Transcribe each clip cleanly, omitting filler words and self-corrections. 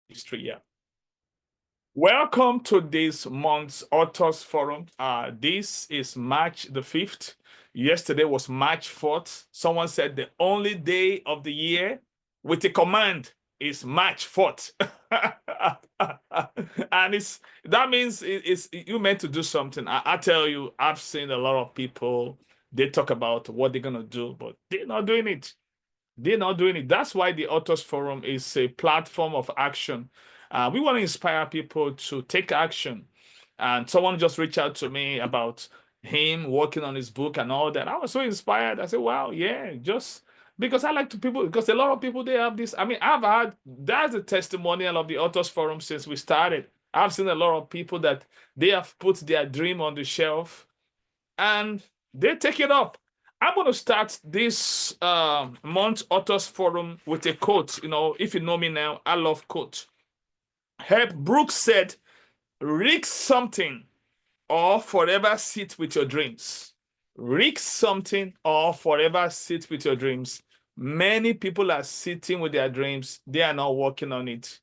history. Yeah. Welcome to this month's Authors Forum. This is March the 5th. Yesterday was March 4th. Someone said the only day of the year with a command is March 4th. And that means it's you meant to do something. I tell you, I've seen a lot of people, they talk about what they're gonna do, but they're not doing it. They're not doing it. That's why the Authors Forum is a platform of action. We want to inspire people to take action. And someone just reached out to me about him working on his book and all that. I was so inspired. I said, wow, yeah, just because I like to people, because a lot of people, they have this. I mean, that's a testimonial of the Authors Forum since we started. I've seen a lot of people that they have put their dream on the shelf and they take it up. I'm going to start this month Authors Forum with a quote. You know, if you know me now, I love quotes. Herb Brooks said, risk something or forever sit with your dreams. Risk something or forever sit with your dreams. Many people are sitting with their dreams. They are not working on it.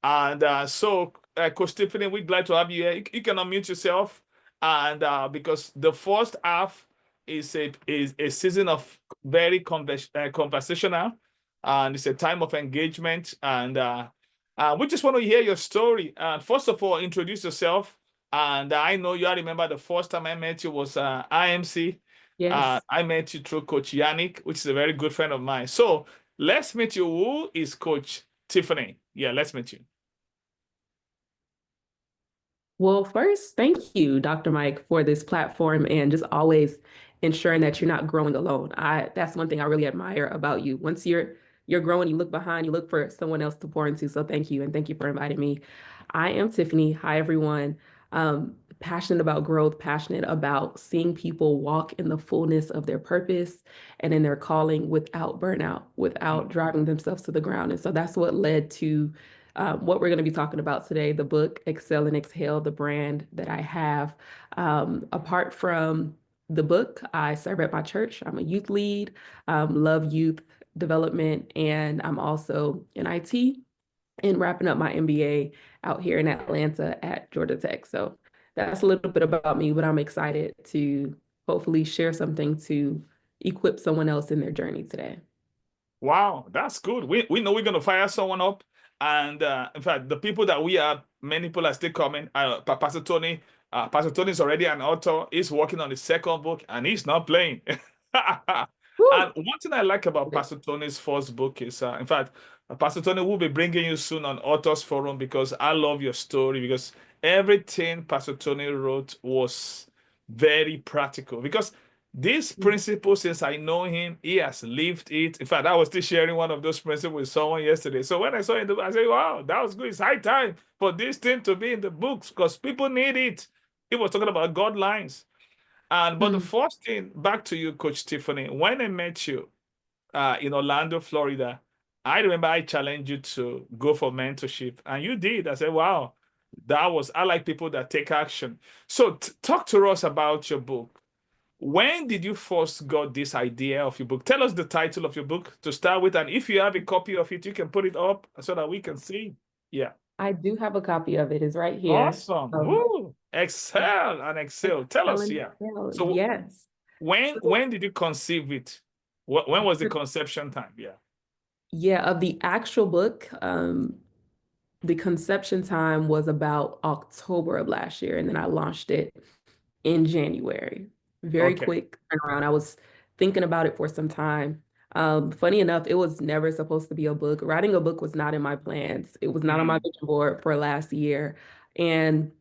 And Coach Tiffany, we're glad to have you here. You can unmute yourself. And because the first half is a season of very conversational, and it's a time of engagement. And we just want to hear your story. And first of all, introduce yourself. And I know you all remember the first time I met you was IMC. Yes. I met you through Coach Yannick, which is a very good friend of mine. So let's meet you. Who is Coach Tiffany? Yeah, let's meet you. Well, first, thank you, Dr. Mike, for this platform and just always ensuring that you're not growing alone. That's one thing I really admire about you. Once you're growing, you look behind, you look for someone else to pour into. So thank you, and thank you for inviting me. I am Tiffany. Hi, everyone. Passionate about growth, passionate about seeing people walk in the fullness of their purpose and in their calling without burnout, without driving themselves to the ground. And so that's what led to what we're going to be talking about today, the book, Excel and Exhale, the brand that I have. Apart from the book, I serve at my church. I'm a youth lead, love youth development, and I'm also in IT and wrapping up my MBA out here in Atlanta at Georgia Tech. So that's a little bit about me, but I'm excited to hopefully share something to equip someone else in their journey today. Wow, that's good. We know we're going to fire someone up. And in fact, the people that we have, many people are still coming. Pastor Tony is already an author. He's working on the second book and he's not playing. And Woo! one thing I like about Pastor Tony's first book is, in fact, Pastor Tony will be bringing you soon on Authors Forum because I love your story because everything Pastor Tony wrote was very practical. Because this principle, since I know him, he has lived it. In fact, I was still sharing one of those principles with someone yesterday. So when I saw it, I said, wow, that was good. It's high time for this thing to be in the books because people need it. He was talking about God lines. But the first thing, back to you, Coach Tiffany, when I met you in Orlando, Florida, I remember I challenged you to go for mentorship, and you did. I said, wow, I like people that take action. So talk to us about your book. When did you first got this idea of your book? Tell us the title of your book to start with, and if you have a copy of it, you can put it up so that we can see. Yeah. I do have a copy of it. It's right here. Awesome. Woo. Excel and Excel. Tell us, Excellent. yeah. Excel. So Yes. when So, did you conceive it? When was the conception time? Yeah. yeah, of the actual book, the conception time was about October of last year, and then I launched it in January. Very Okay. quick turnaround. I was thinking about it for some time. Funny enough, it was never supposed to be a book. Writing a book was not in my plans. It was not on my vision board for last year. And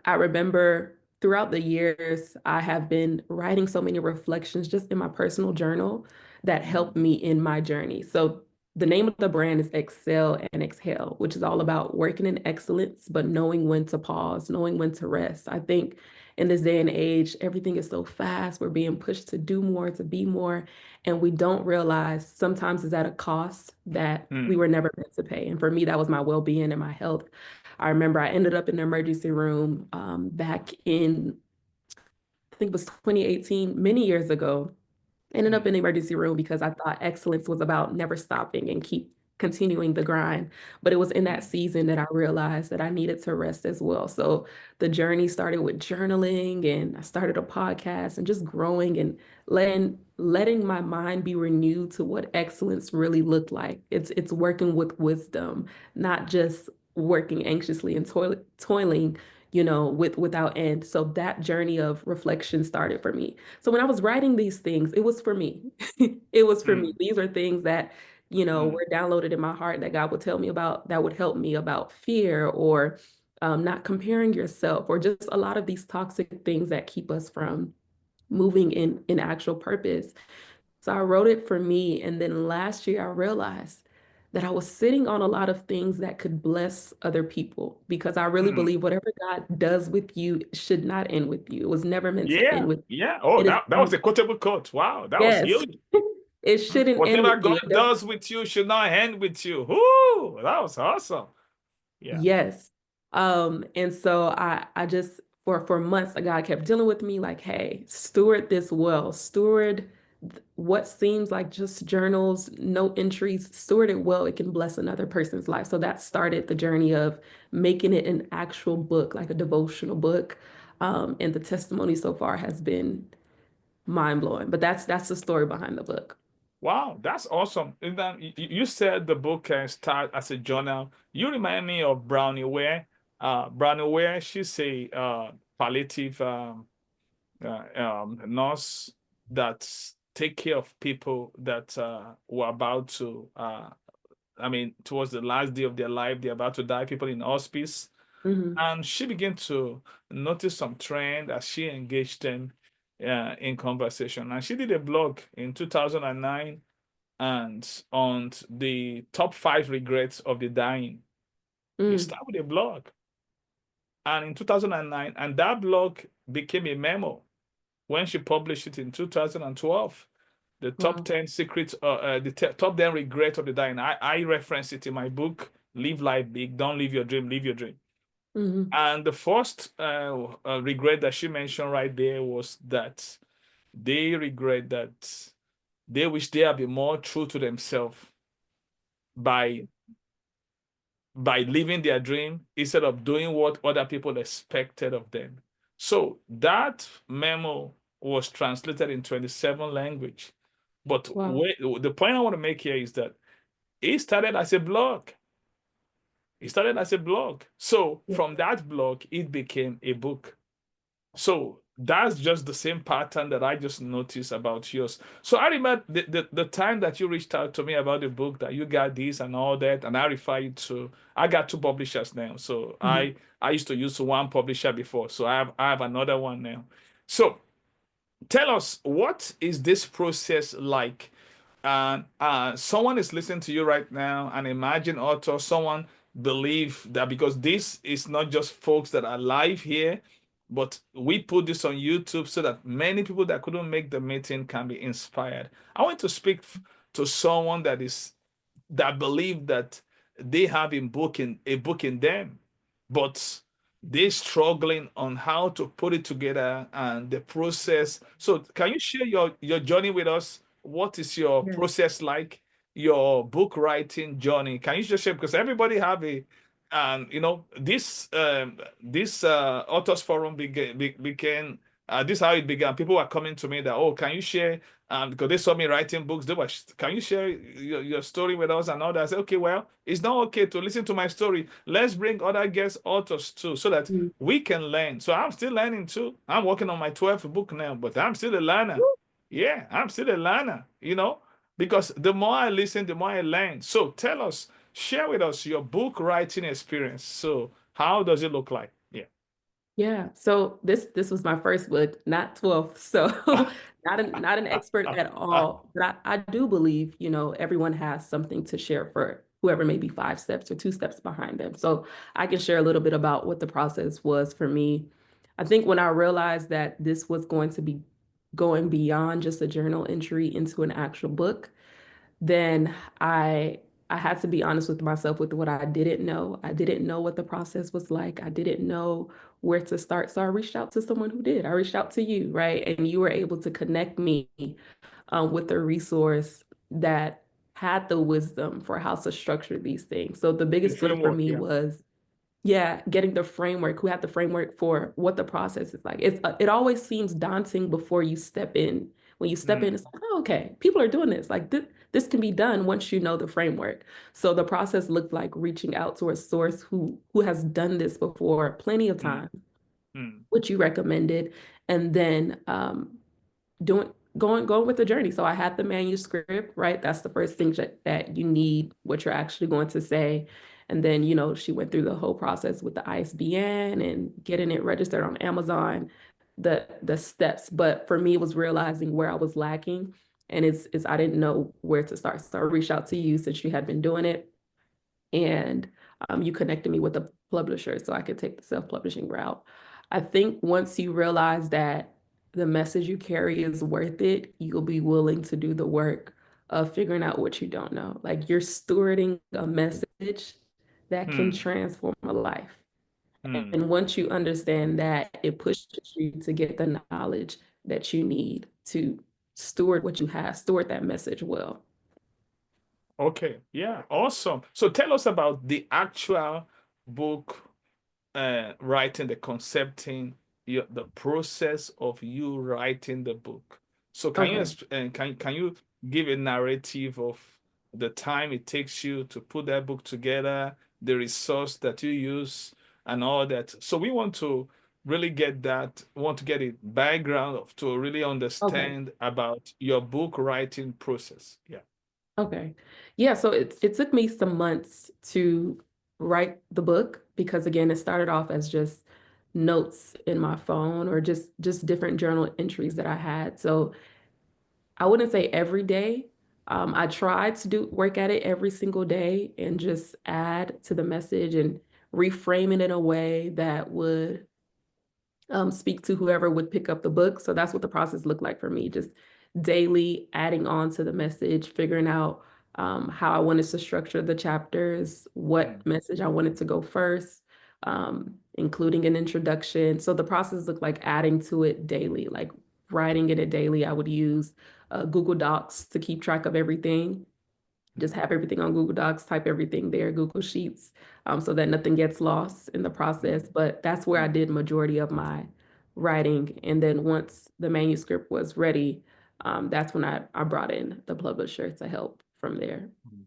I remember throughout the years, I have been writing so many reflections just in my personal journal that helped me in my journey. So the name of the brand is Excel and Exhale, which is all about working in excellence, but knowing when to pause, knowing when to rest. I think in this day and age, everything is so fast. We're being pushed to do more, to be more, and we don't realize sometimes it's at a cost that we were never meant to pay. And for me, that was my well-being and my health. I remember I ended up in the emergency room back in, I think it was 2018, many years ago. Ended up in the emergency room because I thought excellence was about never stopping and keep continuing the grind. But it was in that season that I realized that I needed to rest as well. So the journey started with journaling, and I started a podcast and just growing and letting my mind be renewed to what excellence really looked like. It's working with wisdom, not just working anxiously and toiling, without end. So that journey of reflection started for me. So when I was writing these things, it was for me. It was for me. Mm, These are things that, mm. were downloaded in my heart that God would tell me about, that would help me about fear, or not comparing yourself, or just a lot of these toxic things that keep us from moving in actual purpose. So I wrote it for me. And then last year, I realized that I was sitting on a lot of things that could bless other people, because I really Mm. believe whatever God does with you should not end with you. It was never meant to Yeah, end with yeah. Oh, it. Is that was a quotable quote. Wow, that was yes, huge. it shouldn't end Whatever with you. God does with you should not end with you. Whoo, that was awesome. Yeah. Yes. And so I just for months, God kept dealing with me like, hey, steward this well, steward what seems like just journals, no entries, steward it well, it can bless another person's life. So that started the journey of making it an actual book, like a devotional book. And the testimony so far has been mind blowing. But that's the story behind the book. Wow, that's awesome. And then you said the book can start as a journal. You remind me of Brownie Ware. Brownie Ware, she's a palliative nurse that take care of people that were about to, I mean, towards the last day of their life, they're about to die, people in hospice. Hmm. And she began to notice some trend as she engaged them in conversation. And she did a blog in 2009 and on the top 5 regrets of the dying. You Mm. start with a blog. And in 2009, and that blog became a memo when she published it in 2012. The top Wow. 10 secrets, top 10 regrets of the dying. I reference it in my book, Live Life Big. Don't live your dream, live your dream. Hmm. And the first regret that she mentioned right there was that they regret that they wish they had been more true to themselves by living their dream instead of doing what other people expected of them. So that memo was translated in 27 language. But Wow. the point I want to make here is that it started as a blog. It started as a blog. So Yeah. from that blog, it became a book. So that's just the same pattern that I just noticed about yours. So I remember the time that you reached out to me about the book that you got this and all that, and I referred to I got 2 publishers now. So Mhm. I used to use one publisher before. So I have another one now. So tell us, what is this process like? And someone is listening to you right now, and imagine author, someone believe that because this is not just folks that are live here, but we put this on YouTube so that many people that couldn't make the meeting can be inspired. I want to speak to someone that believe that they have a book in them, but they're struggling on how to put it together and the process. So can you share your journey with us? What is your Yeah. process like? Your book writing journey? Can you just share? Because everybody have a and this authors forum began this is how it began. People were coming to me that, oh, can you share because they saw me writing books. They were, can you share your story with us and all that? I said, okay, well, it's not okay to listen to my story. Let's bring other guest authors too, so that Mm. we can learn. So I'm still learning too. I'm working on my 12th book now, but I'm still a learner. Yeah, I'm still a learner, because the more I listen, the more I learn. So tell us, share with us your book writing experience. So how does it look like? Yeah. Yeah. So this was my first book, not 12th. So not an expert at all. But I do believe, everyone has something to share for whoever may be 5 steps or 2 steps behind them. So I can share a little bit about what the process was for me. I think when I realized that this was going to be going beyond just a journal entry into an actual book, then I had to be honest with myself with what I didn't know. I didn't know what the process was like. I didn't know where to start. So I reached out to someone who did. I reached out to you, right? And you were able to connect me with a resource that had the wisdom for how to structure these things. So the The biggest thing for framework, me yeah. was, yeah, getting the framework, who had the framework for what the process is like. It always seems daunting before you step in. When you step in, it's like, oh, okay, people are doing this. Like this can be done once you know the framework. So the process looked like reaching out to a source who has done this before plenty of Mm, times, mm, which you recommended, and then doing going with the journey. So I had the manuscript, right? That's the first thing that you need, what you're actually going to say. And then, she went through the whole process with the ISBN and getting it registered on Amazon, the steps. But for me, it was realizing where I was lacking. And it's I didn't know where to start. So I reached out to you since you had been doing it. And you connected me with a publisher so I could take the self-publishing route. I think once you realize that the message you carry is worth it, you'll be willing to do the work of figuring out what you don't know. Like you're stewarding a message that can mm, transform a life. mm. And once you understand that, it pushes you to get the knowledge that you need to steward what you have, steward that message well. Okay, yeah, awesome. So tell us about the actual book writing, the concepting, the process of you writing the book. So can you Okay. can you give a narrative of the time it takes you to put that book together, the resource that you use, and all that? So we want to really get that, want to get a background of to really Okay. understand about your book writing process. Yeah. Okay. Yeah, so it took me some months to write the book because again, it started off as just notes in my phone or just different journal entries that I had. So I wouldn't say every day. I tried to do work at it every single day and just add to the message and reframe it in a way that would speak to whoever would pick up the book. So that's what the process looked like for me, just daily adding on to the message, figuring out how I wanted to structure the chapters, Mm, what message I wanted to go first, including an introduction. So the process looked like adding to it daily, like writing it daily. I would use Google Docs to keep track of everything, just have everything on Google Docs, type everything there, Google Sheets, so that nothing gets lost in the process. mm, But that's where I mm, did majority of my writing. And then once the manuscript was ready, that's when I brought in the publisher to help from there. mm.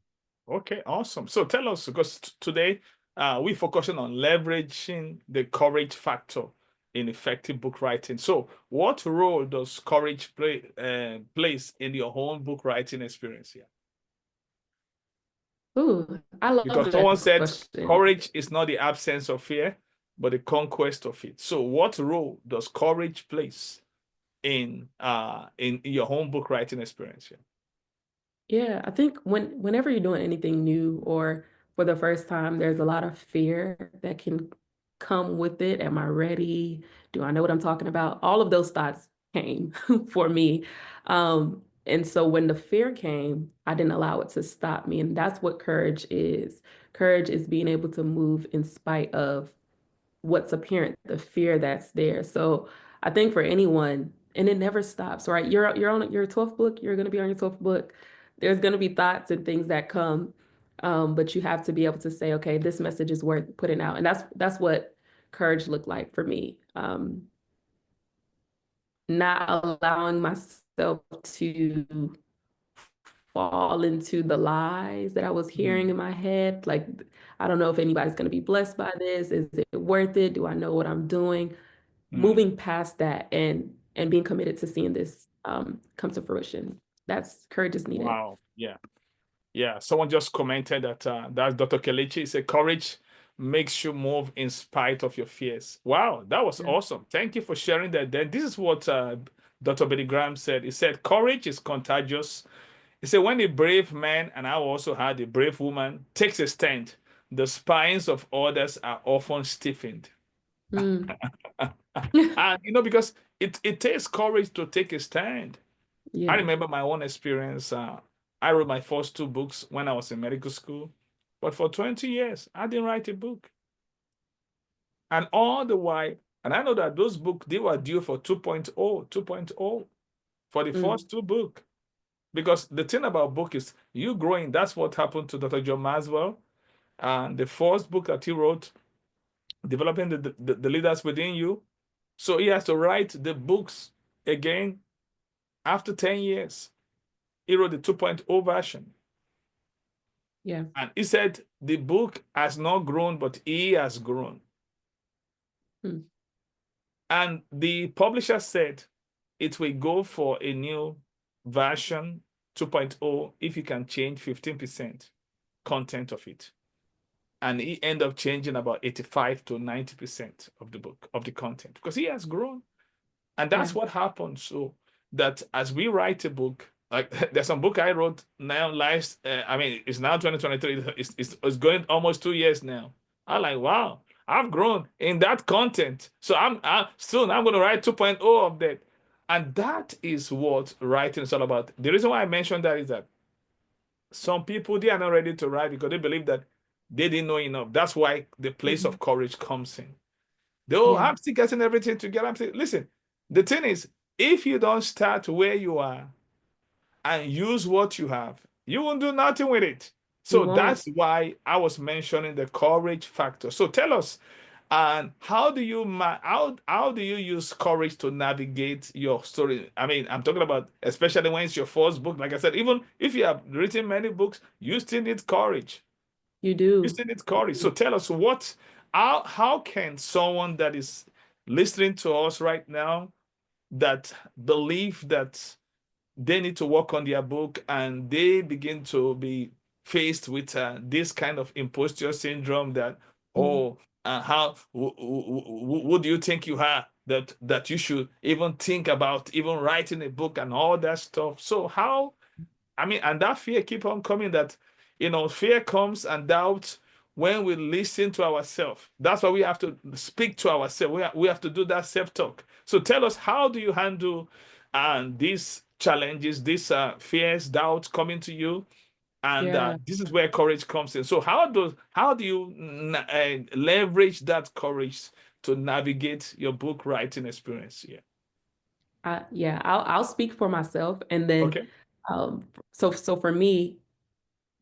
Okay, awesome. So tell us, because today we're focusing on leveraging the courage factor in effective book writing. So, what role does courage plays in your own book writing experience here? Ooh, I love Because someone that said question. courage is not the absence of fear, but the conquest of it. So, what role does courage plays in your own book writing experience here? Yeah, I think whenever you're doing anything new or for the first time, there's a lot of fear that can come with it. Am I ready? Do I know what I'm talking about? All of those thoughts came for me. And so when the fear came, I didn't allow it to stop me. And that's what courage is. Courage is being able to move in spite of what's apparent, the fear that's there. So I think for anyone, and it never stops, right? You're on your 12th book, you're gonna be on your 12th book. There's gonna be thoughts and things that come. But you have to be able to say, okay, this message is worth putting out. And that's what courage looked like for me. Not allowing myself to fall into the lies that I was hearing Mm, in my head. Like, I don't know if anybody's going to be blessed by this. Is it worth it? Do I know what I'm doing? mm. Moving past that and being committed to seeing this come to fruition. That's courage is needed. Wow. Yeah. Yeah, someone just commented that that's Dr. Kelechi. He said courage makes you move in spite of your fears. Wow, that was Yeah. awesome. Thank you for sharing that. Then this is what Dr. Billy Graham said. He said courage is contagious. He said when a brave man, and I also had a brave woman, takes a stand, the spines of others are often stiffened. Mm. And because it takes courage to take a stand. I Yeah. remember my own experience. I wrote my first two books when I was in medical school, but for 20 years, I didn't write a book. And all the while, and I know that those books, they were due for 2.0 for the Mm. first two books. Because the thing about book is you growing. That's what happened to Dr. John Maxwell. And the first book that he wrote, developing the leaders within you. So he has to write the books again after 10 years. He wrote the 2.0 version. Yeah. And he said the book has not grown, but he has grown. Hmm. And the publisher said it will go for a new version 2.0 if you can change 15% content of it. And he ended up changing about 85 to 90% of the book, of the content, because he has grown. And that's Yeah. what happens. So that as we write a book, like there's some book I wrote now, I mean, it's now 2023. It's going almost 2 years now. I'm like, wow, I've grown in that content. So soon I'm going to write 2.0 of that. And that is what writing is all about. The reason why I mentioned that is that some people, they are not ready to write because they believe that they didn't know enough. That's why the place Mhm. of courage comes in. Though Yeah. I'm still getting everything together. I'm saying, listen, the thing is, if you don't start where you are and use what you have, you won't do nothing with it. You So won't. that's why I was mentioning the courage factor. So tell us, and how do you how do you use courage to navigate your story? I mean, I'm talking about especially when it's your first book. Like I said, even if you have written many books, you still need courage. You You do. still need courage. So tell us how can someone that is listening to us right now that believe that they need to work on their book and they begin to be faced with this kind of imposter syndrome that, Mhm. oh, how who do you think you are that you should even think about even writing a book and all that stuff. So how, I mean, and that fear keep on coming, that, fear comes and doubt when we listen to ourselves. That's why we have to speak to ourselves. We have to do that self-talk. So tell us, how do you handle these challenges, these fears, doubts coming to you? And Yeah. this is where courage comes in. So how do you leverage that courage to navigate your book writing experience? Yeah. Yeah, I'll speak for myself, and then Okay. so for me,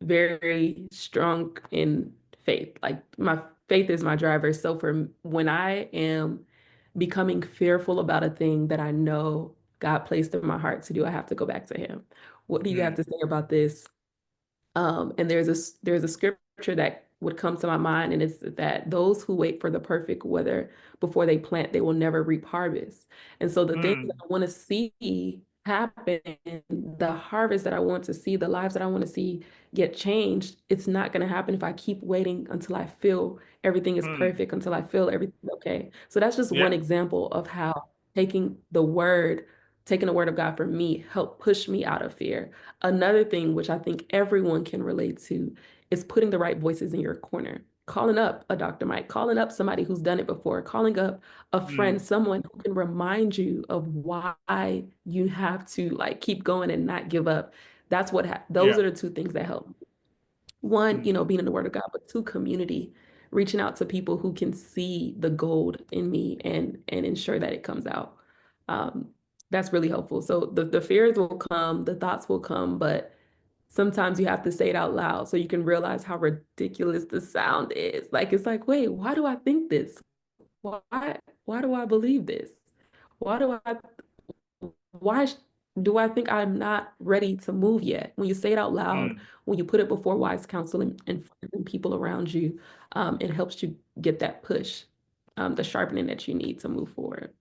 very strong in faith. Like my faith is my driver. So when I am becoming fearful about a thing that I know God placed in my heart to do, I have to go back to Him. What do you have Mm, to say about this? And there's a scripture that would come to my mind, and it's that those who wait for the perfect weather before they plant, they will never reap harvest. And so the things that mm, I want to see happen, the harvest that I want to see, the lives that I want to see get changed, it's not going to happen if I keep waiting until I feel everything is mm. perfect, until I feel everything okay. So that's just one Yeah. example of how taking the word, taking the word of God for me helped push me out of fear. Another thing, which I think everyone can relate to, is putting the right voices in your corner. Calling up a Dr. Mike, calling up somebody who's done it before, calling up a friend, Mm, someone who can remind you of why you have to like keep going and not give up. Those yeah. are the two things that help. One, Mm. being in the Word of God, but two, community, reaching out to people who can see the gold in me and ensure that it comes out. Um, that's really helpful. So the fears will come, the thoughts will come, but sometimes you have to say it out loud so you can realize how ridiculous the sound is. Like it's like, wait, why do I think this? Why do I believe this? Why do I why do I think I'm not ready to move yet? When you say it out loud, Mm. when you put it before wise counsel and people around you, it helps you get that push, the sharpening that you need to move forward.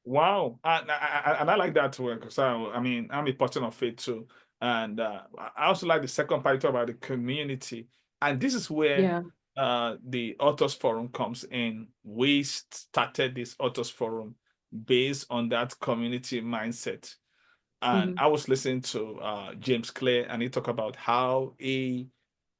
Wow. And I like that word because I mean, I'm a person of faith too. And I also like the second part, you talk about the community. And this is where Yeah. the Authors Forum comes in. We started this Authors Forum based on that community mindset. And Hmm. I was listening to James Clear, and he talked about how he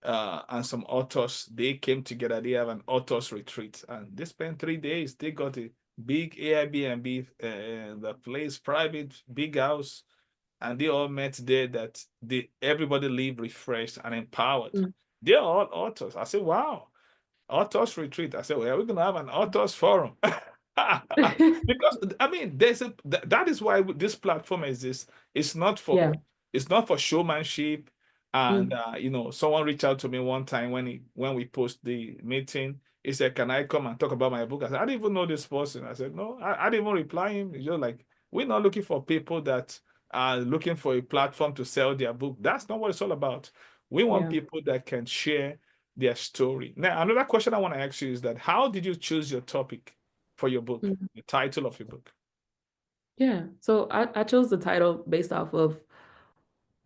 and some authors, they came together. They have an authors retreat, and they spent 3 days. They got a big Airbnb, the place, private, big house, and they all met there. That everybody leave refreshed and empowered. Mm. They're all authors. I said, wow, authors retreat. I said, well, we're gonna have an authors forum. Because I mean, that is why this platform exists. It's not for Yeah. It's not for showmanship. And someone reached out to me one time when we post the meeting. He said, "Can I come and talk about my book?" I said, "I didn't even know this person." I said, "No, I didn't even reply him." He's just like, "We're not looking for people that are looking for a platform to sell their book. That's not what it's all about. We want Yeah. people that can share their story." Now, another question I want to ask you is that how did you choose your topic for your book, Mhm. the title of your book? Yeah. So I chose the title based off of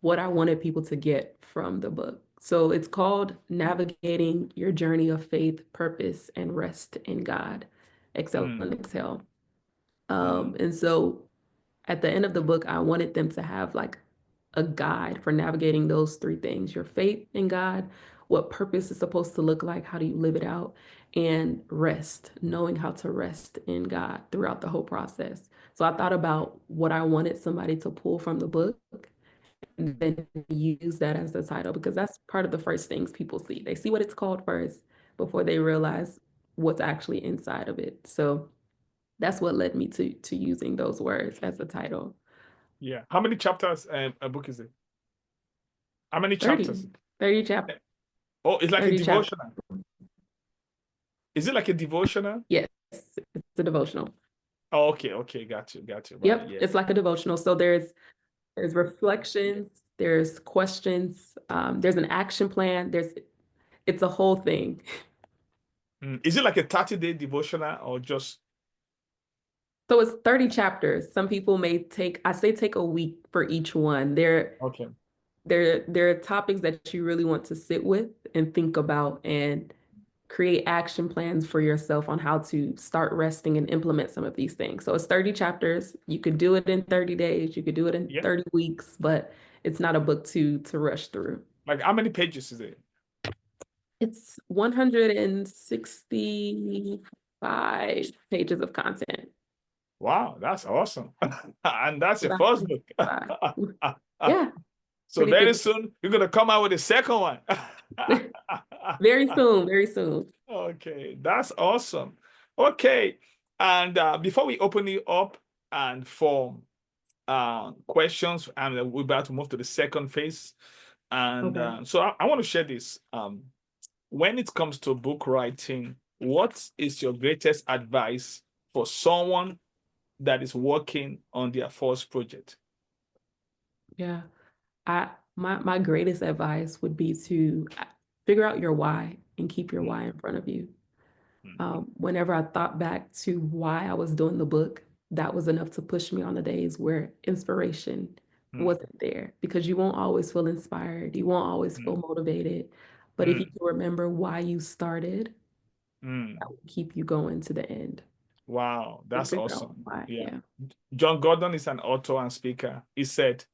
what I wanted people to get from the book. So it's called Navigating Your Journey of Faith, Purpose, and Rest in God. Excel Mm, and Excel. mm, And so at the end of the book, I wanted them to have like a guide for navigating those three things: your faith in God, what purpose is supposed to look like, how do you live it out, and rest, knowing how to rest in God throughout the whole process. So I thought about what I wanted somebody to pull from the book and then use that as the title, because that's part of the first things people see. They see what it's called first before they realize what's actually inside of it. So that's what led me to using those words as the title. yeah. How many chapters a book is it? How many 30, chapters? 30 chapters, Oh, it's like a 30 chapters. devotional. Is it like a devotional? Yes, it's a devotional. Oh, okay, okay, got you, right, Yep, yeah. it's like a devotional. So there's reflections, there's questions, there's an action plan, it's a whole thing. Is it like a 30-day devotional or just So it's 30 chapters. Some people may I say take a week for each one. okay? There are topics that you really want to sit with and think about and create action plans for yourself on how to start resting and implement some of these things. So it's 30 chapters. You could do it in 30 days, you could do it in Yeah. 30 weeks, but it's not a book to rush through. Like how many pages is it? It's 165 pages of content. Wow, that's awesome. And that's your About first book. 165. Yeah, So pretty very big. soon you're gonna come out with a second one. Very soon, very soon. Okay, that's awesome. Okay, and before we open it up and for questions, and we're about to move to the second phase. And Okay. so I want to share this. When it comes to book writing, what is your greatest advice for someone that is working on their first project? Yeah. My greatest advice would be to figure out your why and keep your Mm, why in front of you. mm, Whenever I thought back to why I was doing the book, that was enough to push me on the days where inspiration mm, wasn't there, because you won't always feel inspired, you won't always feel mm, motivated. But if you mm, can remember why you started, mm. that will keep you going to the end. Wow, So that's figure out awesome. why. Yeah. Yeah. John Gordon is an author and speaker. He said,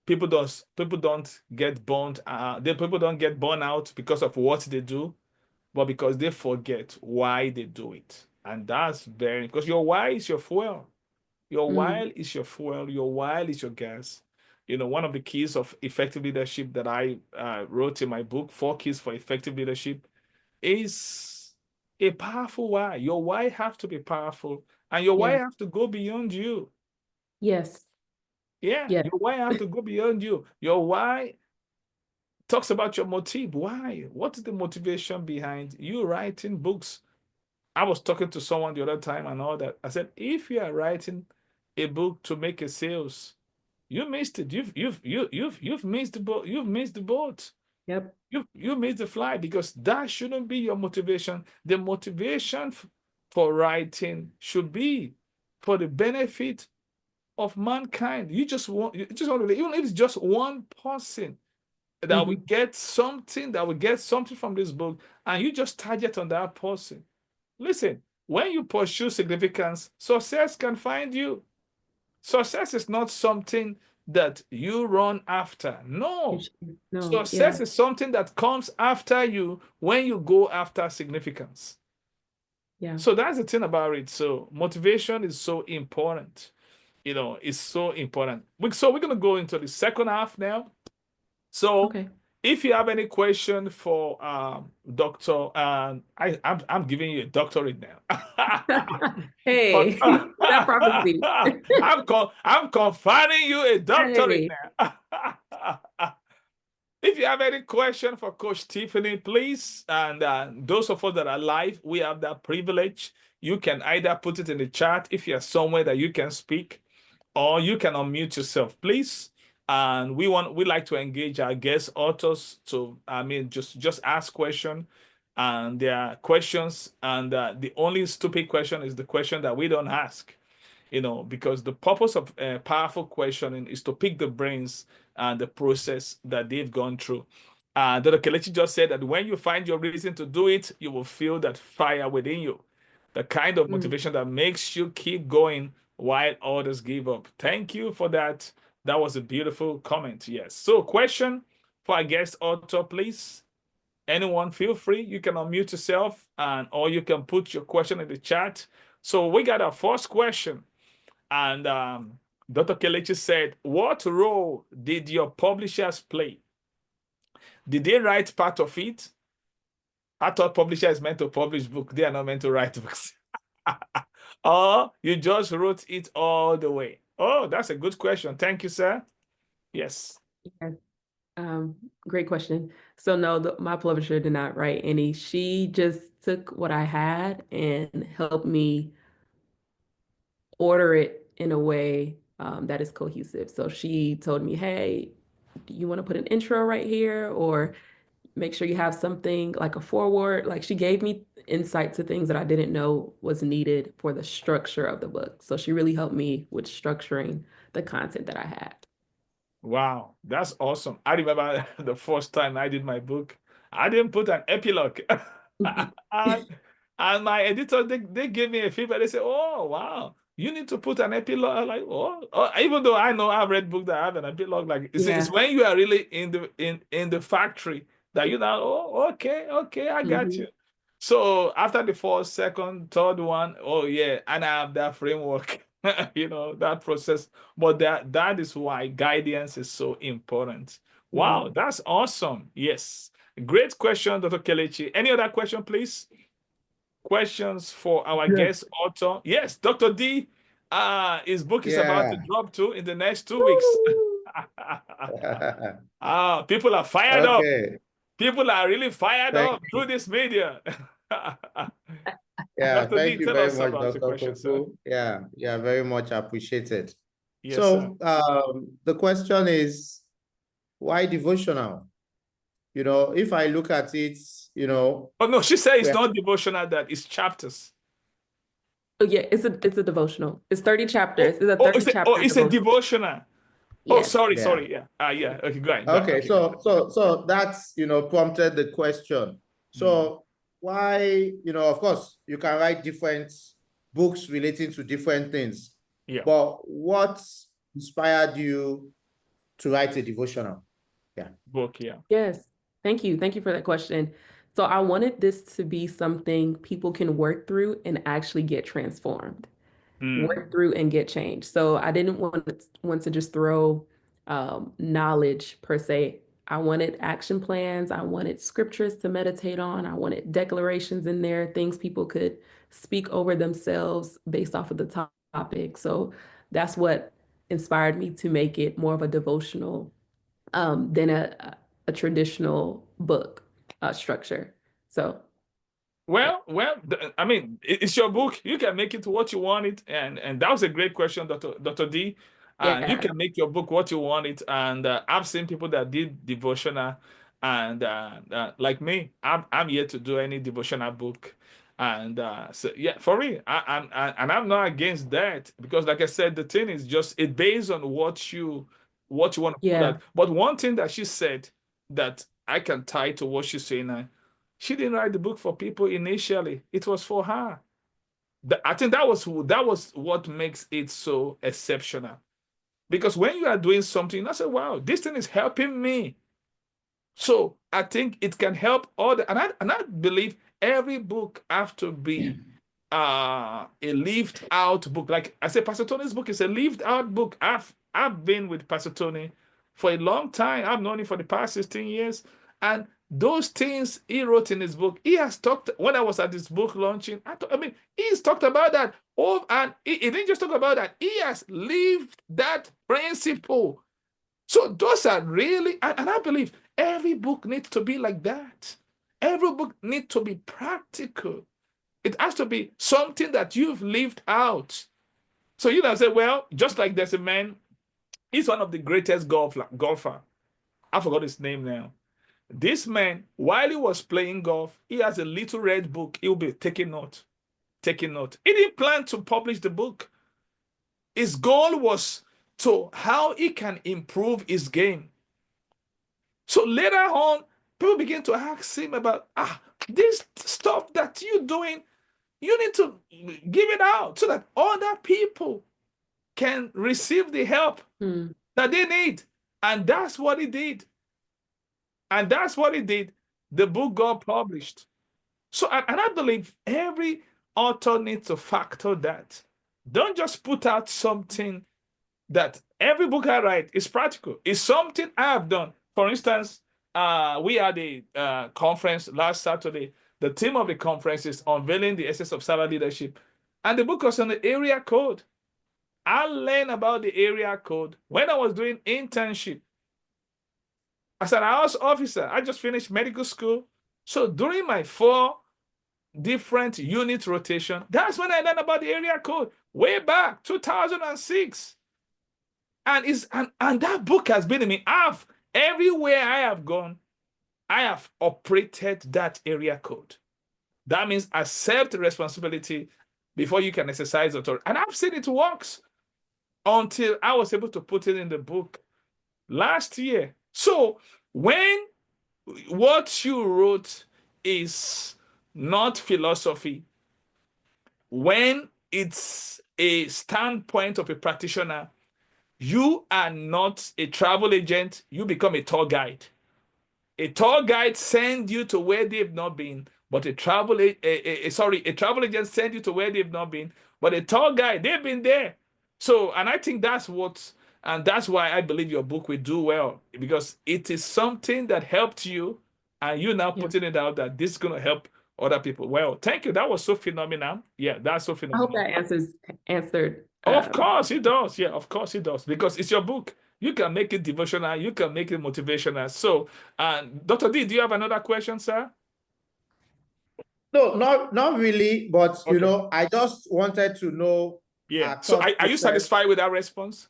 people don't get burned people don't get burned out because of what they do, but because they forget why they do it. And that's very, because your why is your fuel. Your Mm, why is your fuel. Your why is your gas. One of the keys of effective leadership that I wrote in my book, Four Keys for Effective Leadership, is a powerful why. Your why have to be powerful, and your why yeah. have to go beyond you. Yes. Yeah, Yeah. your why have to go beyond you. Your why talks about your motive. Why? What is the motivation behind you writing books? I was talking to someone the other time and all that. I said, if you are writing a book to make a sales, you missed it. You've missed the boat. You've missed the boat. Yep. You missed the flight, because that shouldn't be your motivation. The motivation for writing should be for the benefit of mankind. You just want to, even if it's just one person Hmm. that will get something from this book, and you just target on that person. Listen, when you pursue significance, success can find you. Success is not something that you run after. No. No. Success Yeah. is something that comes after you when you go after significance. Yeah. So that's the thing about it. So motivation is so important. It's so important. So we're going to go into the second half now. So, Okay. if you have any question for Doctor, I'm giving you a doctorate now. But Hey, that prophecy. I'm conferring you a doctorate Hey, now. If you have any question for Coach Tiffany, please, and those of us that are live, we have that privilege. You can either put it in the chat if you're somewhere that you can speak, or you can unmute yourself, please. And we like to engage our guest authors to, just ask question, and there are questions, and the only stupid question is the question that we don't ask, because the purpose of powerful questioning is to pick the brains and the process that they've gone through. Dr. Kelechi just said that when you find your reason to do it, you will feel that fire within you, the kind of motivation that makes you keep going while others give up. Thank you for that. That was a beautiful comment. Yes. So, question for our guest author, please. Anyone, feel free. You can unmute yourself, or you can put your question in the chat. So, we got our first question. And Dr. Kelechi said, what role did your publishers play? Did they write part of it? I thought publisher is meant to publish books. They are not meant to write books. Or you just wrote it all the way? Oh, that's a good question. Thank you, sir. Yes. Great question. So no, my publisher did not write any. She just took what I had and helped me order it in a way that is cohesive. So she told me, hey, do you want to put an intro right here, or make sure you have something like a foreword? Like, she gave me insight to things that I didn't know was needed for the structure of the book. So she really helped me with structuring the content that I had. Wow, that's awesome. I remember the first time I did my book, I didn't put an epilogue. and, and my editor, they gave me a feedback. They said, oh, wow, you need to put an epilogue. I'm like, oh, even though I know I've read books that have an epilogue, like it's when you are really in the factory that you know, oh, okay, I got you. So after the first, second, third one, oh yeah, and I have that framework, that process. But that is why guidance is so important. Wow, that's awesome. Yes. Great question, Dr. Kelechi. Any other question, please? Questions for our guest author? Yes, Dr. D. His book is about to drop too in the next 2 weeks. People are fired up. People are really fired up through this media. Yeah, Dr. thank D, you tell very us much, about Dr. the question, sir. Koku. Yeah, very much appreciated. Yes, so the question is, why devotional? If I look at it, Oh no, she said it's not devotional, that it's chapters. Oh yeah, it's a devotional. It's 30 chapters. It's a 30 chapter. It's a devotional. Yes. Sorry. Yeah. Okay, go ahead. Okay, so that's prompted the question. So why, of course, you can write different books relating to different things. Yeah. But what inspired you to write a devotional? Book, yeah. Yes. Thank you. Thank you for that question. So I wanted this to be something people can work through and actually get transformed. Work through and get changed. So I didn't want to just throw knowledge per se. I wanted action plans. I wanted scriptures to meditate on. I wanted declarations in there, things people could speak over themselves based off of the topic. So that's what inspired me to make it more of a devotional than a traditional book structure. So Well, I mean, it's your book. You can make it what you want it, and that was a great question, Dr. D. And you can make your book what you want it. And I've seen people that did devotional, and like me, I'm yet to do any devotional book. And so yeah, for me, I'm not against that, because, like I said, the thing is just it based on what you want to put out. But one thing that she said that I can tie to what she's saying now. She didn't write the book for people initially. It was for her. I think that was what makes it so exceptional. Because when you are doing something, I say, wow, this thing is helping me. So I think it can help other, and I believe every book have to be a lived out book. Like I said, Pastor Tony's book is a lived out book. I've been with Pastor Tony for a long time. I've known him for the past 16 years. And those things he wrote in his book, he has talked, when I was at this book launching, he's talked about that. And he didn't just talk about that, he has lived that principle. So those are really, and I believe every book needs to be like that. Every book needs to be practical. It has to be something that you've lived out. So you know, say, well, just like there's a man, he's one of the greatest golfer. I forgot his name now. This man, while he was playing golf, he has a little red book. He'll be taking note, taking note. He didn't plan to publish the book. His goal was to how he can improve his game. So later on, people begin to ask him about, this stuff that you're doing, you need to give it out so that other people can receive the help that they need. And that's what he did. And that's what he did. The book got published. So, and I believe every author needs to factor that. Don't just put out something that every book I write is practical. It's something I have done. For instance, we had a conference last Saturday. The theme of the conference is unveiling the essence of servant leadership. And the book was on the area code. I learned about the area code when I was doing internship. As an house officer, I just finished medical school. So during my 4 different unit rotation, that's when I learned about the area code, way back 2006. And that book has been in me. Everywhere I have gone, I have operated that area code. That means accept responsibility before you can exercise authority. And I've seen it works until I was able to put it in the book last year. So when what you wrote is not philosophy, when it's a standpoint of a practitioner, you are not a travel agent, you become a tour guide. A tour guide sends you to where they've not been, but a travel agent sends you to where they've not been, but a tour guide, they've been there. So, and I think that's why I believe your book will do well, because it is something that helped you, and you now putting it out that this is going to help other people. Well, thank you. That was so phenomenal. Yeah, that's so phenomenal. I hope that answered. Of course it does. Yeah, of course it does. Because it's your book. You can make it devotional. You can make it motivational. So, Dr. D, do you have another question, sir? No, not really. But, okay, you know, I just wanted to know. Yeah. So are you satisfied with that response?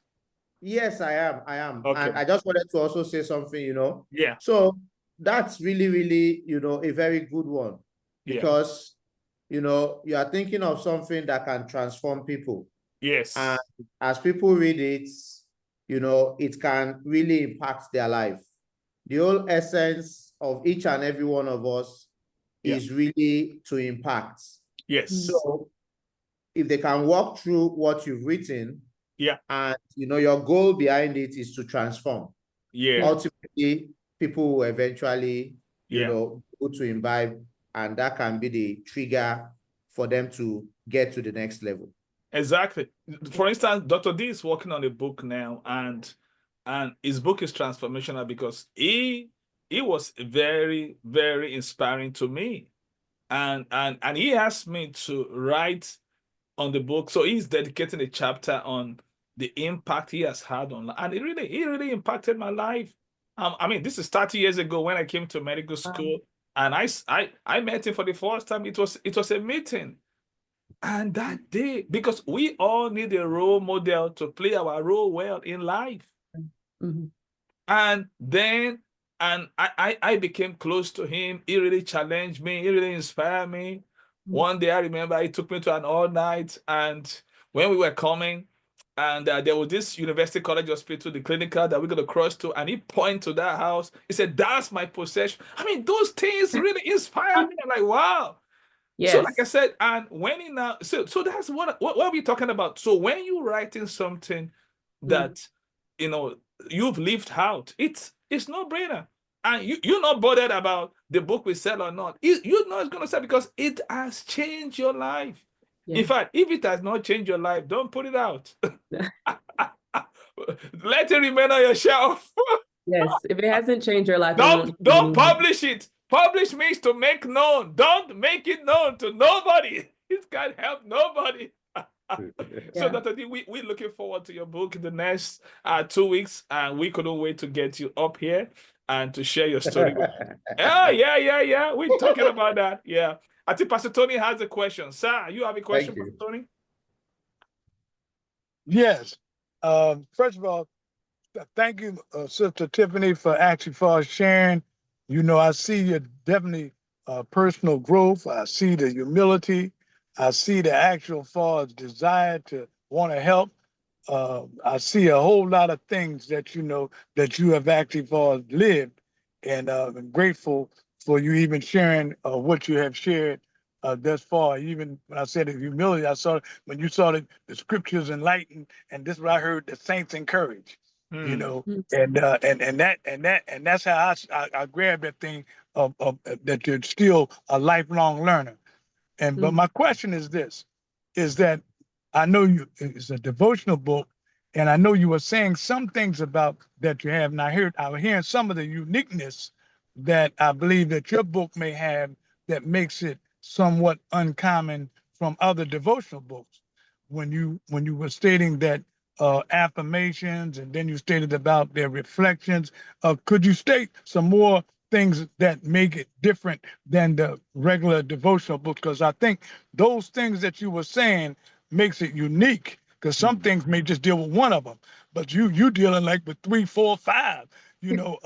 Yes, I am. Okay. And I just wanted to also say something, you know. Yeah. So that's really, really, you know, a very good one. Because, you know, you are thinking of something that can transform people. Yes. And as people read it, you know, it can really impact their life. The whole essence of each and every one of us is really to impact. Yes. So if they can walk through what you've written, and, you know, your goal behind it is to transform. Ultimately, people will eventually, you know, go to imbibe, and that can be the trigger for them to get to the next level. Exactly. For instance, Dr. D is working on a book now, and his book is transformational because he was very, very inspiring to me. And he asked me to write on the book. So he's dedicating a chapter on the impact he has had on life. And it really impacted my life. I mean, this is 30 years ago when I came to medical school, and I met him for the first time. It was a meeting. And that day, because we all need a role model to play our role well in life. And then, I became close to him. He really challenged me. He really inspired me. One day, I remember he took me to an all-night, and when we were coming, and there was this University College Hospital, the clinical that we're going to cross to, and he pointed to that house. He said, "That's my possession." I mean, those things really inspired me. I'm like, wow. Yes. So like I said, and when he now, so that's what are we talking about? So when you're writing something that, you know, you've lived out, it's no brainer. And you're not bothered about the book will sell or not. You know it's going to sell because it has changed your life. In fact, if it has not changed your life, don't put it out. Let it remain on your shelf. Yes, if it hasn't changed your life, don't publish it. Publish means to make known. Don't make it known to nobody. It can't help nobody. So Dr. D, we're looking forward to your book in the next 2 weeks, and we couldn't wait to get you up here and to share your story with us. Yeah. We're talking about that. Yeah. I think Pastor Tony has a question. Sir, you have a question, Pastor Tony? Yes. First of all, thank you, Sister Tiffany, for sharing. You know, I see your definitely personal growth. I see the humility. I see the actual desire to want to help. I see a whole lot of things that you know that you have actually lived, and I'm grateful for you even sharing what you have shared thus far. Even when I said the humility, I saw when you saw the scriptures enlightened, and this is what I heard: the saints encourage. You know, and that's how I grabbed that thing of that you're still a lifelong learner. And but my question is this: is that I know it's a devotional book, and I know you were saying some things about that you have, and I was hearing some of the uniqueness that I believe that your book may have that makes it somewhat uncommon from other devotional books. When you were stating that affirmations, and then you stated about their reflections, could you state some more things that make it different than the regular devotional books? Because I think those things that you were saying makes it unique, because some things may just deal with one of them, but you dealing like with 3, 4, 5, you know,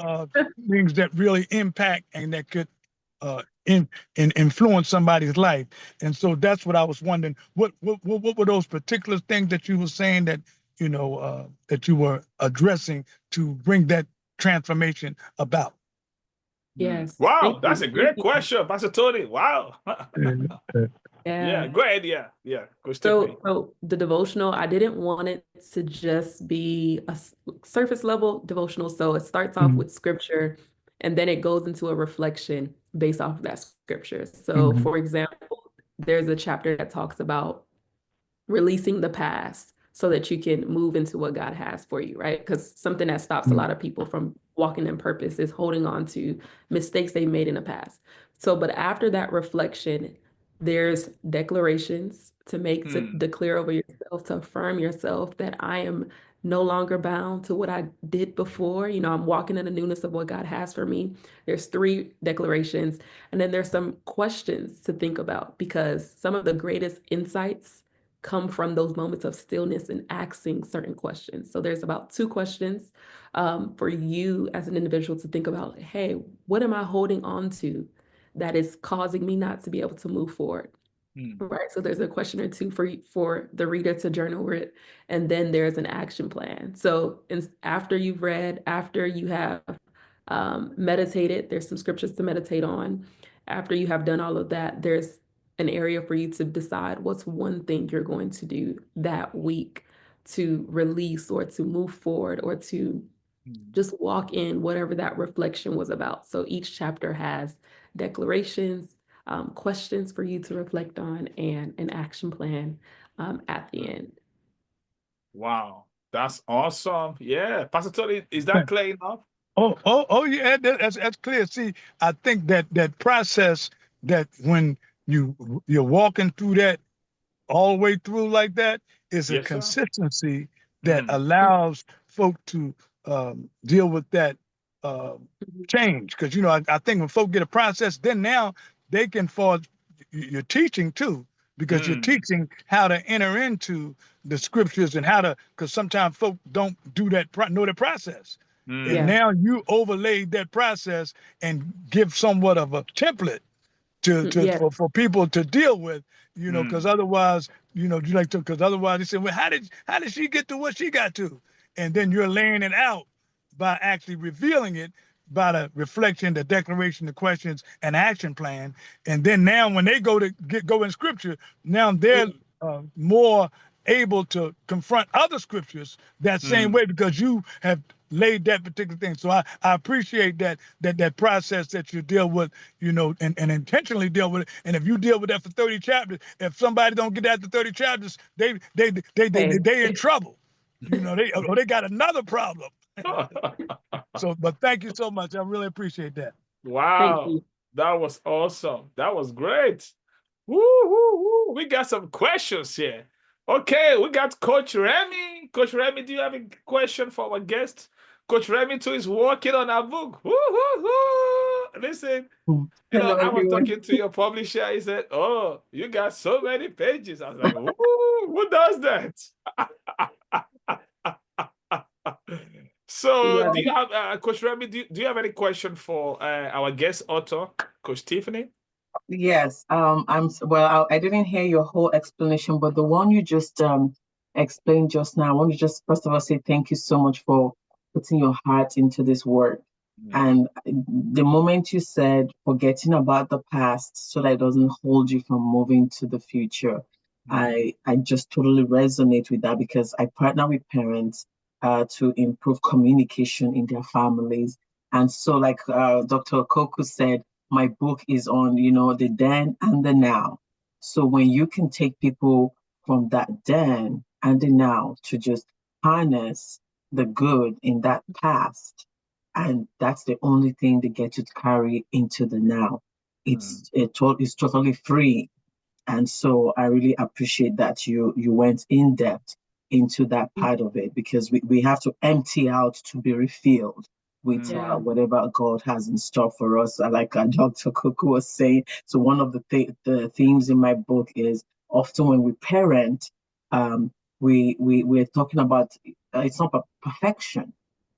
things that really impact and that could influence somebody's life. And so that's what I was wondering. What were those particular things that you were saying that you know that you were addressing to bring that transformation about? Yes. Wow, that's a great question, Pastor Tony. Wow. Yeah, go ahead. Yeah. So the devotional, I didn't want it to just be a surface level devotional. So it starts off with scripture, and then it goes into a reflection based off of that scripture. So for example, there's a chapter that talks about releasing the past so that you can move into what God has for you, right? Because something that stops a lot of people from walking in purpose is holding on to mistakes they made in the past. So, but after that reflection, there's declarations to make, to declare over yourself, to affirm yourself that I am no longer bound to what I did before. You know, I'm walking in the newness of what God has for me. There's 3 declarations. And then there's some questions to think about, because some of the greatest insights come from those moments of stillness and asking certain questions. So there's about 2 questions for you as an individual to think about. Hey, what am I holding on to that is causing me not to be able to move forward? Right. So there's a question or 2 for the reader to journal it, and then there's an action plan. So after you've read, after you have meditated, there's some scriptures to meditate on. After you have done all of that, there's an area for you to decide what's one thing you're going to do that week to release or to move forward or to just walk in whatever that reflection was about. So each chapter has declarations, questions for you to reflect on, and an action plan at the end. Wow, that's awesome. Yeah, Pastor Tony, is that clear enough? Oh, yeah, that's clear. See, I think that process, that when you're walking through that all the way through like that, is a consistency that allows folk to deal with that change. Because, you know, I think when folk get a process, then now they can fall, you're teaching too, because you're teaching how to enter into the scriptures and how to, because sometimes folk don't do that, know the process. And now you overlaid that process and give somewhat of a template for people to deal with, you know, because otherwise, you know, because otherwise they say, well, how did she get to what she got to? And then you're laying it out by actually revealing it by the reflection, the declaration, the questions, and action plan. And then now when they go in scripture, now they're more able to confront other scriptures that same way, because you have laid that particular thing. So I appreciate that process that you deal with, you know, and intentionally deal with it. And if you deal with that for 30 chapters, if somebody don't get that to 30 chapters, they in trouble. You know, they got another problem. So, but thank you so much. I really appreciate that. Wow, that was awesome. That was great. Woo. We got some questions here. Okay, we got Coach Remy. Coach Remy, do you have a question for our guest? Coach Remy too is working on a book. Woo. Listen, Hello, I was everyone. talking to your publisher. He said, "Oh, you got so many pages." I was like, "Woo, who does that?" So, do you have, Coach Remy? Do you have any question for our guest author, Coach Tiffany? Yes. I didn't hear your whole explanation, but the one you just explained just now, I want to just first of all say thank you so much for putting your heart into this work. And the moment you said forgetting about the past so that it doesn't hold you from moving to the future, I just totally resonate with that because I partner with parents to improve communication in their families. And so, like Dr. Koku said, my book is on, the then and the now. So when you can take people from that then and the now to just harness the good in that past, and that's the only thing they get to carry into the now. It's totally free. And so I really appreciate that you went in depth into that part of it because we have to empty out to be refilled with whatever God has in store for us. Like Dr. Koku was saying. So one of the themes in my book is often when we parent, we're talking about it's not about perfection.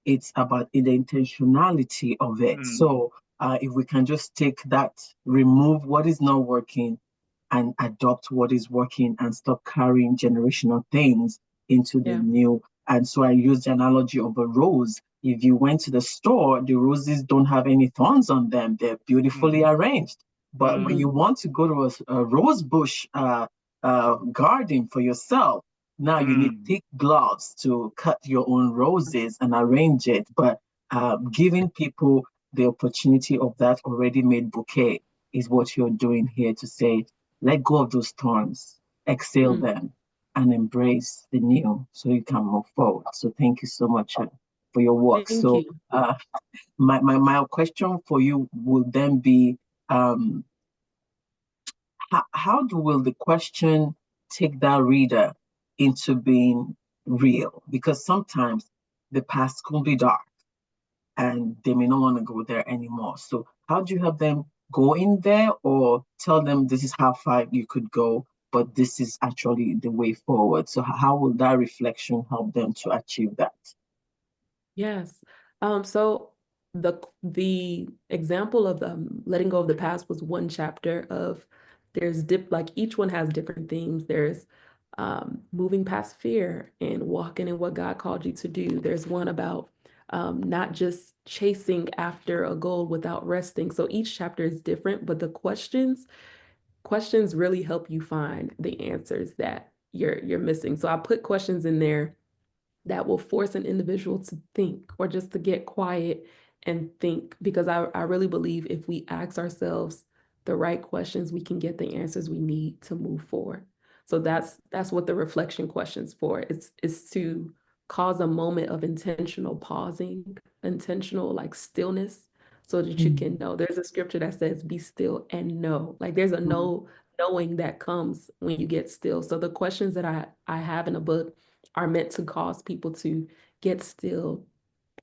It's about the intentionality of it. So if we can just take that, remove what is not working, and adopt what is working and stop carrying generational things into the new. And so I use the analogy of a rose. If you went to the store, the roses don't have any thorns on them. They're beautifully arranged. But when you want to go to a rose bush garden for yourself, now you need thick gloves to cut your own roses and arrange it. But giving people the opportunity of that already made bouquet is what you're doing here to say, let go of those thorns, exhale them, and embrace the new so you can move forward. So thank you so much for your work. Thank you. My question for you will then be, will the question take that reader into being real? Because sometimes the past can be dark and they may not want to go there anymore. So how do you help them go in there or tell them this is how far you could go, but this is actually the way forward? So how will that reflection help them to achieve that? Yes. So the example of letting go of the past was one chapter of like each one has different themes. There's moving past fear and walking in what God called you to do. There's one about not just chasing after a goal without resting. So each chapter is different, but the questions really help you find the answers that you're missing. So I put questions in there that will force an individual to think or just to get quiet and think, because I really believe if we ask ourselves the right questions, we can get the answers we need to move forward. So that's what the reflection question's for. It's to cause a moment of intentional pausing, intentional like stillness, so that you can know. There's a scripture that says, be still and know. Like there's a knowing that comes when you get still. So the questions that I have in a book are meant to cause people to get still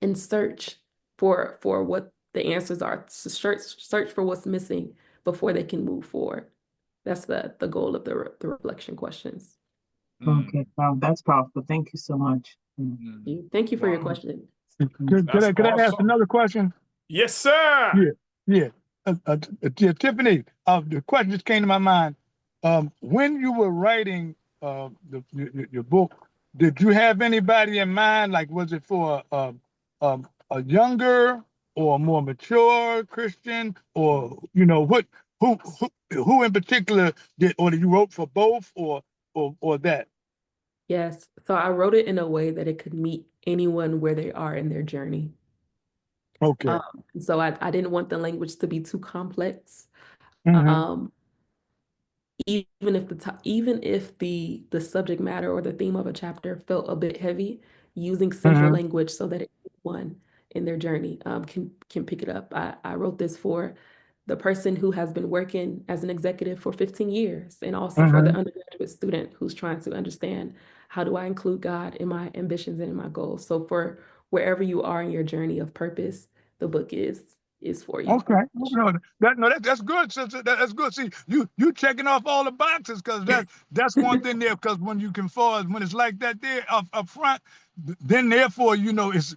and search for what the answers are, to search for what's missing before they can move forward. That's the goal of the reflection questions. Okay, wow, that's powerful. Thank you so much. Thank you for your question. Could I ask another question? Yes, sir. Yeah. Tiffany, the question just came to my mind. When you were writing your book, did you have anybody in mind? Like, was it for a younger or more mature Christian, or who in particular did, or you wrote for both, or that? Yes. So I wrote it in a way that it could meet anyone where they are in their journey. Okay. So I didn't want the language to be too complex. Even if the subject matter or the theme of a chapter felt a bit heavy, using simple language so that anyone in their journey can pick it up. I wrote this for the person who has been working as an executive for 15 years, and also for the undergraduate student who's trying to understand, how do I include God in my ambitions and in my goals? So for wherever you are in your journey of purpose, the book is for you. Okay, that's good, sister. That's good. See, you checking off all the boxes, because that's one thing there. Because when you can forward, when it's like that there up front, then therefore it's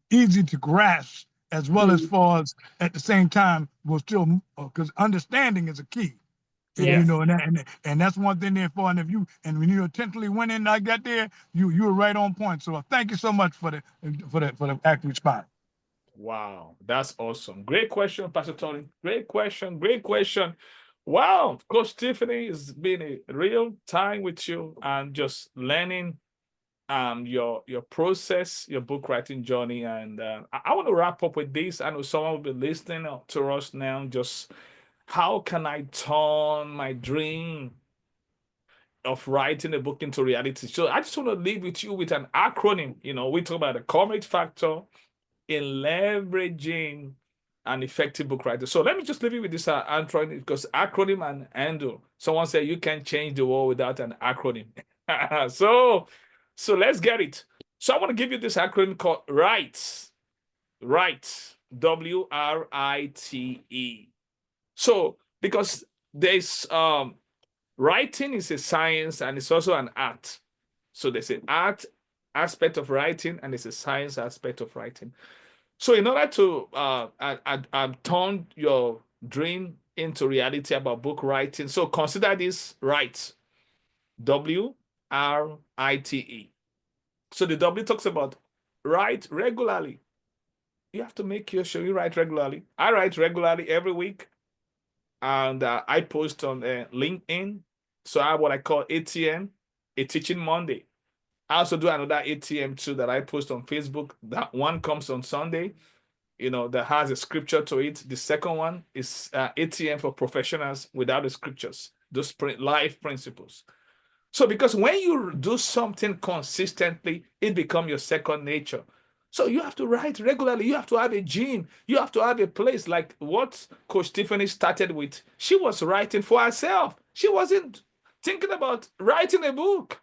easy to grasp, as well as far as at the same time will still, because understanding is a key. And Yes. and that's one thing there for. And when you intentionally went in like that there, you were right on point. So thank you so much for the active response. Wow, that's awesome. Great question, Pastor Tony. Great question. Great question. Wow, Coach Tiffany, it's been a real time with you and just learning your process, your book writing journey. And I want to wrap up with this. I know someone will be listening to us now. Just how can I turn my dream of writing a book into reality? So I just want to leave with you with an acronym. We talk about the courage factor in leveraging an effective book writer. So let me just leave you with this acronym, because acronym and handle. Someone said you can't change the world without an acronym. So let's get it. So I want to give you this acronym called WRITE. WRITE. WRITE. So because there's writing is a science and it's also an art. So there's an art aspect of writing and there's a science aspect of writing. So in order to turn your dream into reality about book writing, so consider this WRITE. WRITE. So the W talks about write regularly. You have to make sure you write regularly. I write regularly every week, and I post on LinkedIn. So I have what I call ATM, a Teaching Monday. I also do another ATM too that I post on Facebook. That one comes on Sunday, that has a scripture to it. The second one is ATM for professionals without the scriptures, those life principles. So because when you do something consistently, it becomes your second nature. So you have to write regularly. You have to have a gym. You have to have a place like what Coach Tiffany started with. She was writing for herself. She wasn't thinking about writing a book.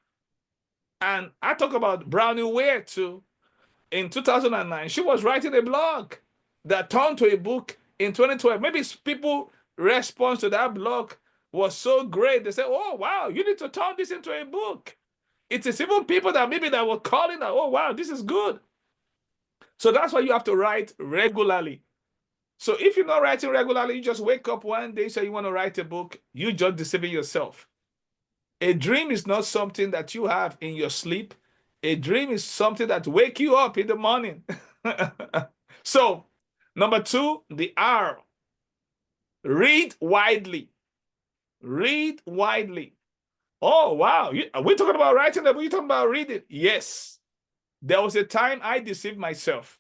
And I talk about Brownie Ware too. In 2009, she was writing a blog that turned to a book in 2012. Maybe people response to that blog was so great. They say, oh, wow, you need to turn this into a book. It is even people that were calling that, oh, wow, this is good. So that's why you have to write regularly. So if you're not writing regularly, you just wake up one day, say you want to write a book, you're just deceiving yourself. A dream is not something that you have in your sleep. A dream is something that wakes you up in the morning. So, number 2, the R. Read widely. Read widely. Oh, wow. We're talking about writing, but you're talking about reading. Yes. There was a time I deceived myself.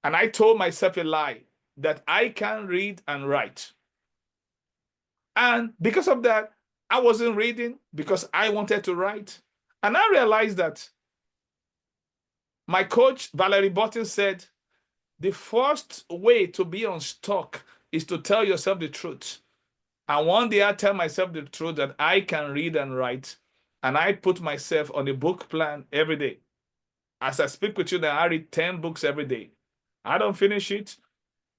And I told myself a lie that I can read and write. And because of that, I wasn't reading because I wanted to write. And I realized that my coach, Valerie Button, said, the first way to be unstuck is to tell yourself the truth. And one day I tell myself the truth that I can read and write. And I put myself on a book plan every day. As I speak with you now, I read 10 books every day. I don't finish it.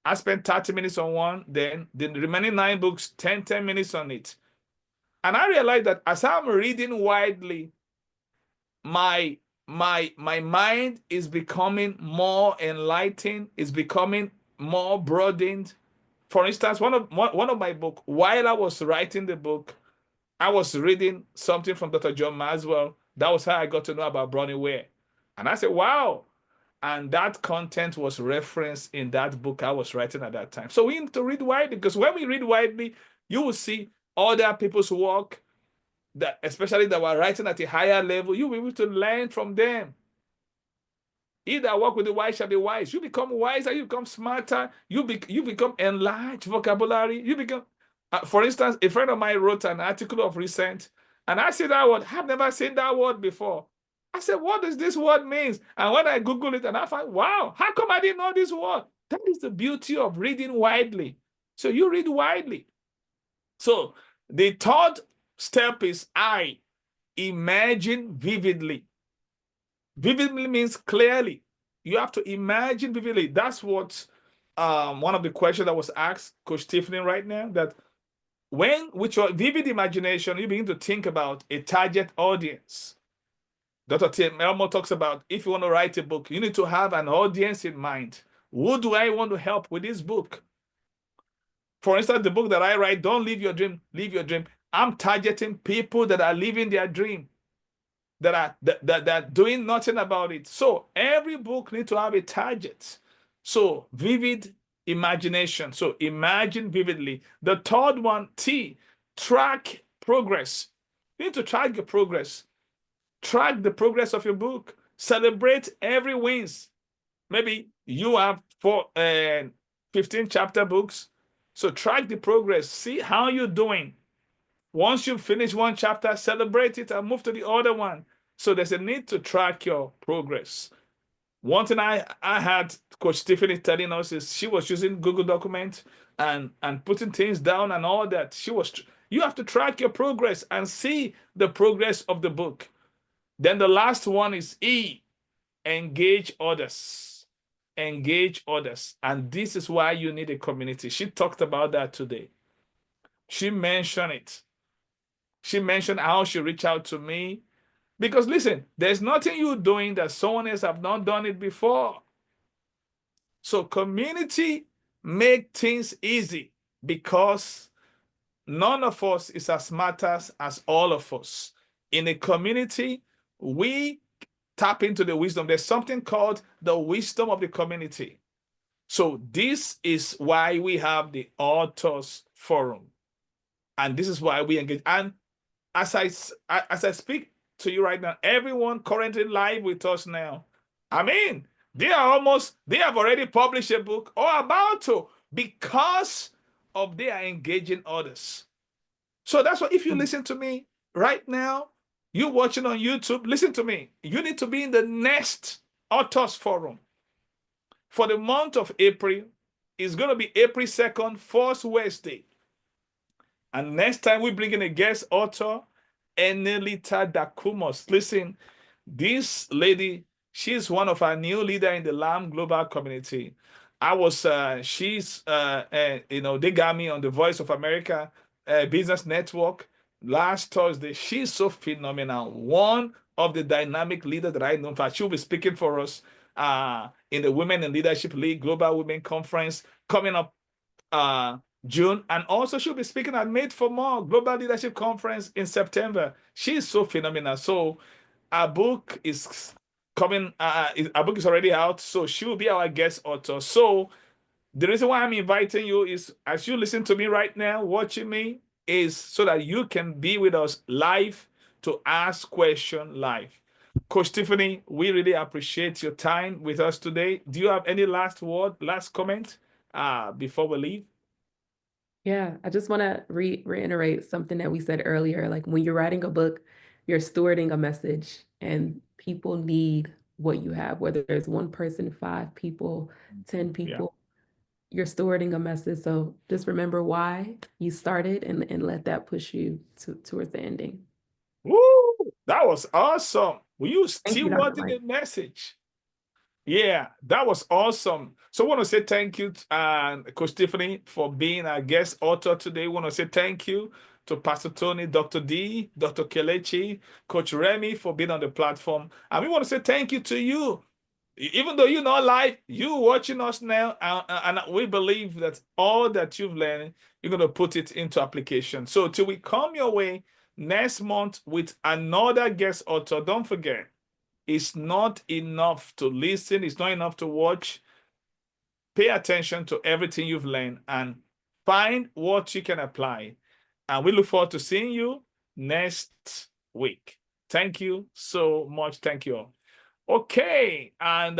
I spend 30 minutes on one, then the remaining 9 books, 10 minutes on it. And I realized that as I'm reading widely, my mind is becoming more enlightened, is becoming more broadened. For instance, one of my books, while I was writing the book, I was reading something from Dr. John Maxwell. That was how I got to know about Brownie Ware. And I said, wow. And that content was referenced in that book I was writing at that time. So we need to read widely, because when we read widely, you will see other people's work, that especially that were writing at a higher level. You will be able to learn from them. He that walk with the wise shall be wise. You become wiser, you become smarter, you become enlarged vocabulary. You become, for instance, a friend of mine wrote an article of recent, and I said that word, I've never seen that word before. I said, what does this word mean? And when I Google it, and I find, wow, how come I didn't know this word That is the beauty of reading widely. So you read widely. So the third step is I imagine vividly. Vividly means clearly. You have to imagine vividly. That's what one of the questions that was asked Coach Tiffany right now, that when with your vivid imagination, you begin to think about a target audience. Dr. Tim Elmo talks about, if you want to write a book, you need to have an audience in mind. Who do I want to help with this book? For instance, the book that I write, Don't Live Your Dream, Live Your Dream. I'm targeting people that are living their dream, that are doing nothing about it. So every book needs to have a target. So vivid imagination. So imagine vividly. The third one, T, track progress. You need to track your progress. Track the progress of your book. Celebrate every wins. Maybe you have 15 chapter books. So track the progress. See how you're doing. Once you finish one chapter, celebrate it and move to the other one. So there's a need to track your progress. One thing I had Coach Tiffany telling us is she was using Google Document and putting things down and all that. You have to track your progress and see the progress of the book. Then the last one is E, engage others. Engage others. And this is why you need a community. She talked about that today. She mentioned it. She mentioned how she reached out to me. Because listen, there's nothing you're doing that someone else have not done it before. So community make things easy because none of us is as smart as all of us. In a community, we tap into the wisdom. There's something called the wisdom of the community. So this is why we have the Authors Forum. And this is why we engage. And as I speak to you right now, everyone currently live with us now, I mean, they have already published a book or about to, because of they are engaging others. So that's why if you listen to me right now, you're watching on YouTube, listen to me. You need to be in the next Authors Forum. For the month of April, it's going to be April 2nd, 4th Wednesday. And next time we bring in a guest author, Enelita Dakumos. Listen, this lady, she's one of our new leaders in the LAM Global Community. They got me on the Voice of America Business Network last Thursday. She's so phenomenal. One of the dynamic leaders that I know. In fact, she'll be speaking for us in the Women in Leadership League Global Women Conference coming up June, and also she'll be speaking at Made for More Global Leadership Conference in September. She's so phenomenal. So our book is coming, our book is already out, so she will be our guest author. So the reason why I'm inviting you is, as you listen to me right now, watching me, is so that you can be with us live to ask questions live. Coach Tiffany, we really appreciate your time with us today. Do you have any last word, last comment before we leave? Yeah, I just want to reiterate something that we said earlier. Like when you're writing a book, you're stewarding a message, and people need what you have, whether there's one person, 5 people, 10 people, you're stewarding a message. So just remember why you started and let that push you towards the ending. Woo! That was awesome. Will you steward the message? Yeah, that was awesome. So I want to say thank you, Coach Tiffany, for being our guest author today. I want to say thank you to Pastor Tony, Dr. D, Dr. Kelechi, Coach Remy for being on the platform. And we want to say thank you to you. Even though you're not live, you watching us now, and we believe that all that you've learned, you're going to put it into application. So till we come your way next month with another guest author, don't forget, it's not enough to listen. It's not enough to watch. Pay attention to everything you've learned and find what you can apply. And we look forward to seeing you next week. Thank you so much. Thank you all. Okay. And